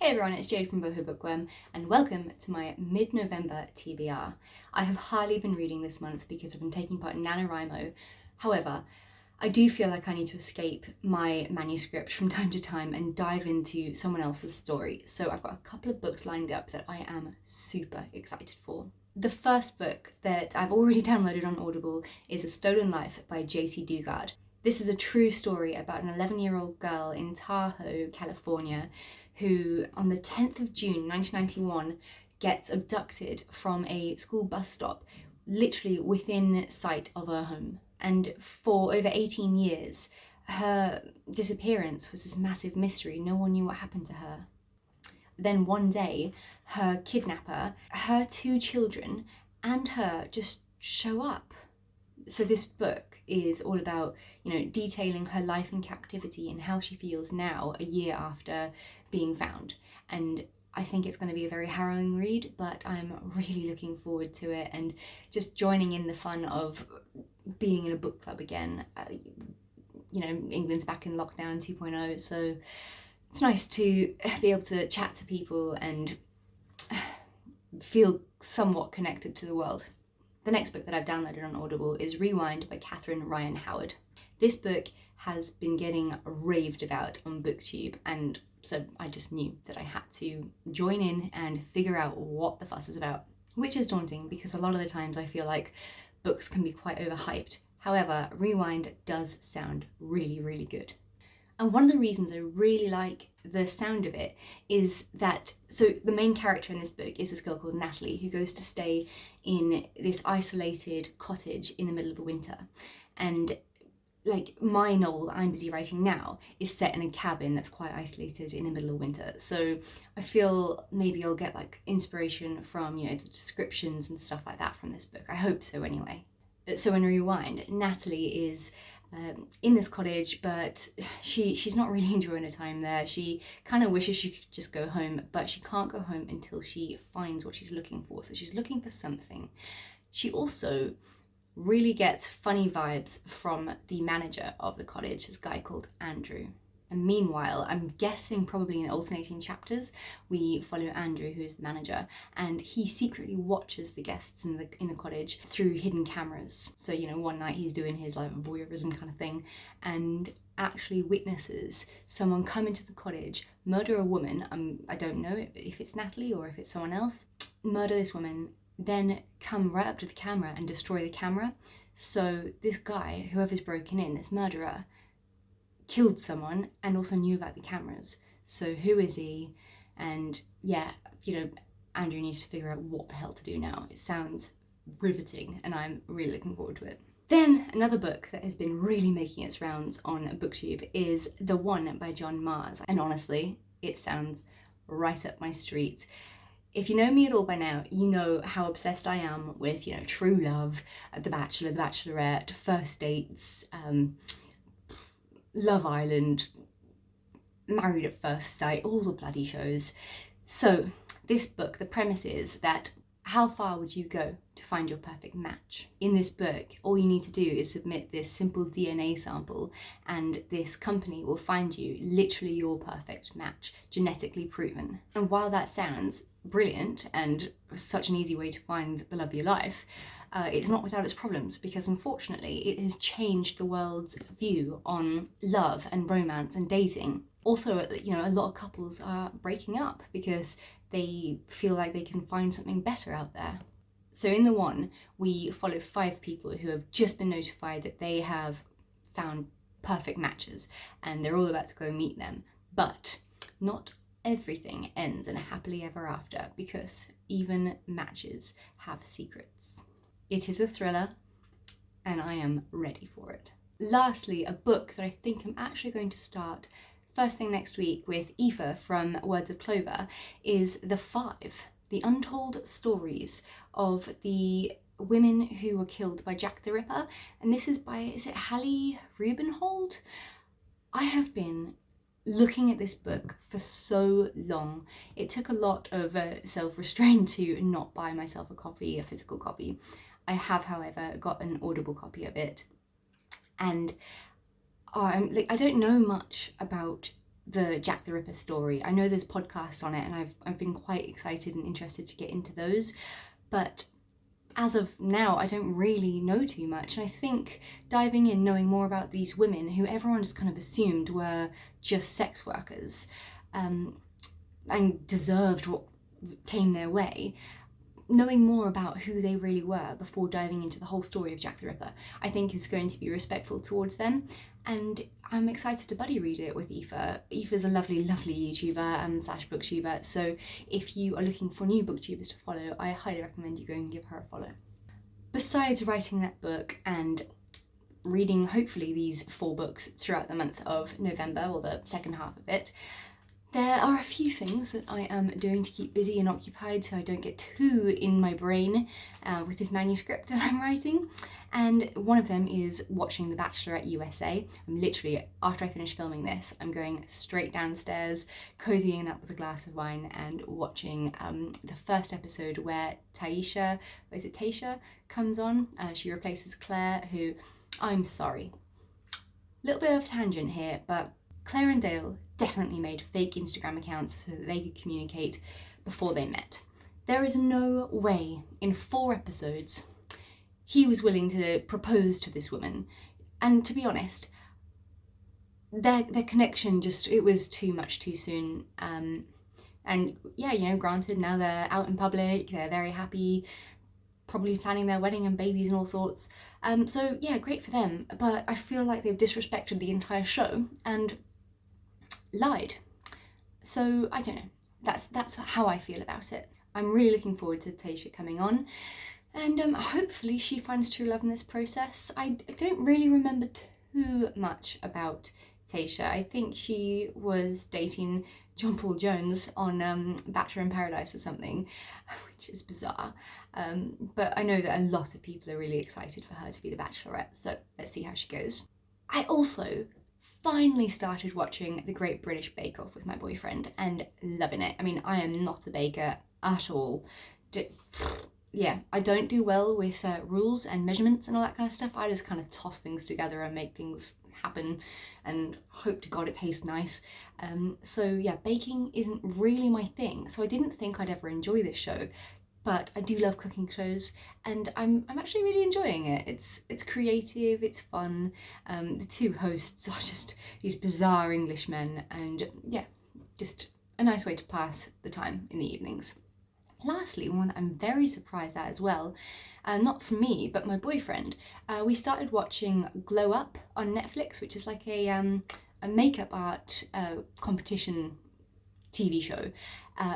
Hey everyone, it's Jade from Boho Bookworm and welcome to my mid-November TBR. I have hardly been reading this month because I've been taking part in NaNoWriMo. However, I do feel like I need to escape my manuscript from time to time and dive into someone else's story. So I've got a couple of books lined up that I am super excited for. The first book that I've already downloaded on Audible is A Stolen Life by Jaycee Dugard. This is a true story about an 11-year-old girl in Tahoe, California, who on the 10th of June 1991 gets abducted from a school bus stop, literally within sight of her home. And for over 18 years, her disappearance was this massive mystery. No one knew what happened to her. Then one day, her kidnapper, her two children, and her just show up. So this book is all about, detailing her life in captivity and how she feels now, a year after being found. And I think it's going to be a very harrowing read, but I'm really looking forward to it and just joining in the fun of being in a book club again. England's back in lockdown 2.0, so it's nice to be able to chat to people and feel somewhat connected to the world. The next book that I've downloaded on Audible is Rewind by Catherine Ryan Howard. This book has been getting raved about on BookTube, and so I just knew that I had to join in and figure out what the fuss is about, which is daunting because a lot of the times I feel like books can be quite overhyped. However, Rewind does sound really, really good. And one of the reasons I really like the sound of it is that, so the main character in this book is this girl called Natalie who goes to stay in this isolated cottage in the middle of the winter. And like my novel that I'm busy writing now is set in a cabin that's quite isolated in the middle of winter. So I feel maybe I'll get like inspiration from, the descriptions and stuff like that from this book. I hope so anyway. So in Rewind, Natalie is in this cottage, but she's not really enjoying her time there. She kind of wishes she could just go home, but she can't go home until she finds what she's looking for. So she's looking for something. She also really gets funny vibes from the manager of the cottage, this guy called Andrew. And meanwhile, I'm guessing probably in alternating chapters, we follow Andrew, who is the manager, and he secretly watches the guests in the cottage through hidden cameras. So, one night he's doing his like voyeurism kind of thing and actually witnesses someone come into the cottage, murder a woman. I don't know if it's Natalie or if it's someone else, murder this woman, then come right up to the camera and destroy the camera. So this guy, whoever's broken in, this murderer, killed someone and also knew about the cameras. So who is he? And Andrew needs to figure out what the hell to do now. It sounds riveting and I'm really looking forward to it. Then another book that has been really making its rounds on BookTube is The One by John Mars. And honestly, it sounds right up my street. If you know me at all by now, you know how obsessed I am with, true love, The Bachelor, The Bachelorette, first dates, Love Island, Married at First Sight, all the bloody shows. So this book, the premise is that how far would you go to find your perfect match? In this book, all you need to do is submit this simple DNA sample and this company will find you literally your perfect match, genetically proven. And while that sounds brilliant and such an easy way to find the love of your life, it's not without its problems, because unfortunately it has changed the world's view on love and romance and dating. Also, a lot of couples are breaking up because they feel like they can find something better out there. So in The One, we follow 5 people who have just been notified that they have found perfect matches and they're all about to go meet them. But not everything ends in a happily ever after, because even matches have secrets. It is a thriller, and I am ready for it. Lastly, a book that I think I'm actually going to start first thing next week with Aoife from Words of Clover is The Five, the untold stories of the women who were killed by Jack the Ripper. And this is by, is it Hallie Rubenhold? I have been looking at this book for so long. It took a lot of self-restraint to not buy myself a physical copy. I have, however, got an Audible copy of it, and I don't know much about the Jack the Ripper story. I know there's podcasts on it, and I've been quite excited and interested to get into those, but as of now, I don't really know too much. And I think diving in, knowing more about these women who everyone just kind of assumed were just sex workers, and deserved what came their way, knowing more about who they really were before diving into the whole story of Jack the Ripper, I think is going to be respectful towards them. And I'm excited to buddy read it with Aoife. Aoife's a lovely, lovely YouTuber slash booktuber, so if you are looking for new booktubers to follow, I highly recommend you go and give her a follow. Besides writing that book and reading hopefully these 4 books throughout the month of November, or the second half of it, there are a few things that I am doing to keep busy and occupied so I don't get too in my brain with this manuscript that I'm writing. And one of them is watching The Bachelorette USA. I'm literally, after I finish filming this, I'm going straight downstairs, cozying up with a glass of wine and watching the first episode where Taisha comes on. She replaces Claire, who, I'm sorry, little bit of a tangent here, but Claire and Dale definitely made fake Instagram accounts so that they could communicate before they met. There is no way in 4 episodes he was willing to propose to this woman. And to be honest, their connection just, it was too much too soon. And yeah, you know, granted, now they're out in public, they're very happy, probably planning their wedding and babies and all sorts. So yeah, great for them. But I feel like they've disrespected the entire show and lied. So I don't know, that's how I feel about it. I'm really looking forward to Taisha coming on, and hopefully she finds true love in this process. I don't really remember too much about Taisha. I think she was dating John Paul Jones on Bachelor in Paradise or something, which is bizarre. But I know that a lot of people are really excited for her to be the Bachelorette, so let's see how she goes. I also finally started watching The Great British Bake Off with my boyfriend and loving it. I mean, I am not a baker at all. Yeah, I don't do well with rules and measurements and all that kind of stuff. I just kind of toss things together and make things happen and hope to God it tastes nice. So yeah, baking isn't really my thing. So I didn't think I'd ever enjoy this show, but I do love cooking shows and I'm actually really enjoying it. It's creative, it's fun. The 2 hosts are just these bizarre Englishmen, and yeah, just a nice way to pass the time in the evenings. Lastly, one that I'm very surprised at as well, not for me, but my boyfriend, we started watching Glow Up on Netflix, which is like a makeup art competition TV show,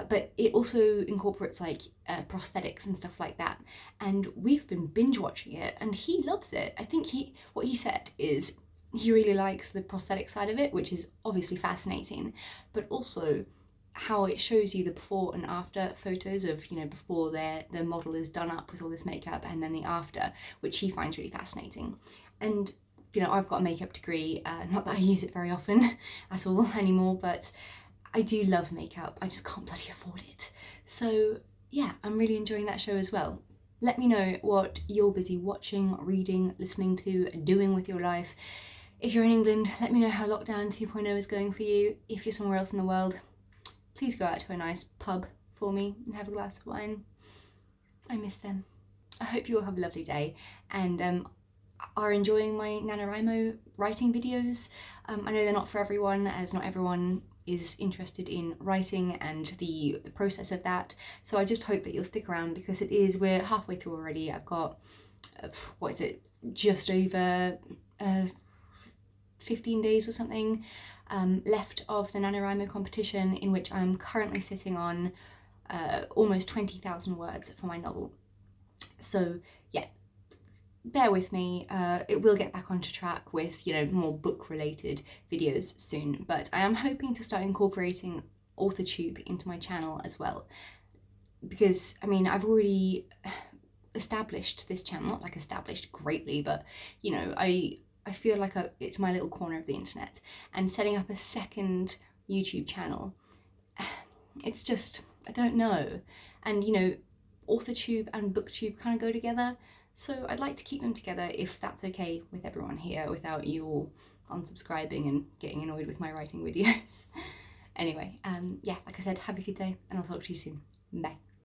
but it also incorporates like prosthetics and stuff like that, and we've been binge watching it and he loves it. I think what he said is he really likes the prosthetic side of it, which is obviously fascinating, but also how it shows you the before and after photos of, you know, before the model is done up with all this makeup, and then the after, which he finds really fascinating. And you know, I've got a makeup degree, not that I use it very often at all anymore, but I do love makeup, I just can't bloody afford it. So yeah, I'm really enjoying that show as well. Let me know what you're busy watching, reading, listening to, doing with your life. If you're in England, let me know how lockdown 2.0 is going for you. If you're somewhere else in the world, please go out to a nice pub for me and have a glass of wine. I miss them. I hope you all have a lovely day and are enjoying my NaNoWriMo writing videos. I know they're not for everyone, as not everyone is interested in writing and the process of that. So I just hope that you'll stick around, because we're halfway through already. I've got, what is it, just over 15 days or something left of the NaNoWriMo competition, in which I'm currently sitting on almost 20,000 words for my novel. So yeah, bear with me. It will get back onto track with, you know, more book related videos soon, but I am hoping to start incorporating AuthorTube into my channel as well, because I mean, I've already established this channel, not like established greatly, but you know, I feel like it's my little corner of the internet, and setting up a second YouTube channel, it's just, I don't know. And you know, AuthorTube and BookTube kind of go together, so I'd like to keep them together if that's okay with everyone here, without you all unsubscribing and getting annoyed with my writing videos. Anyway, yeah, like I said, have a good day and I'll talk to you soon. Bye.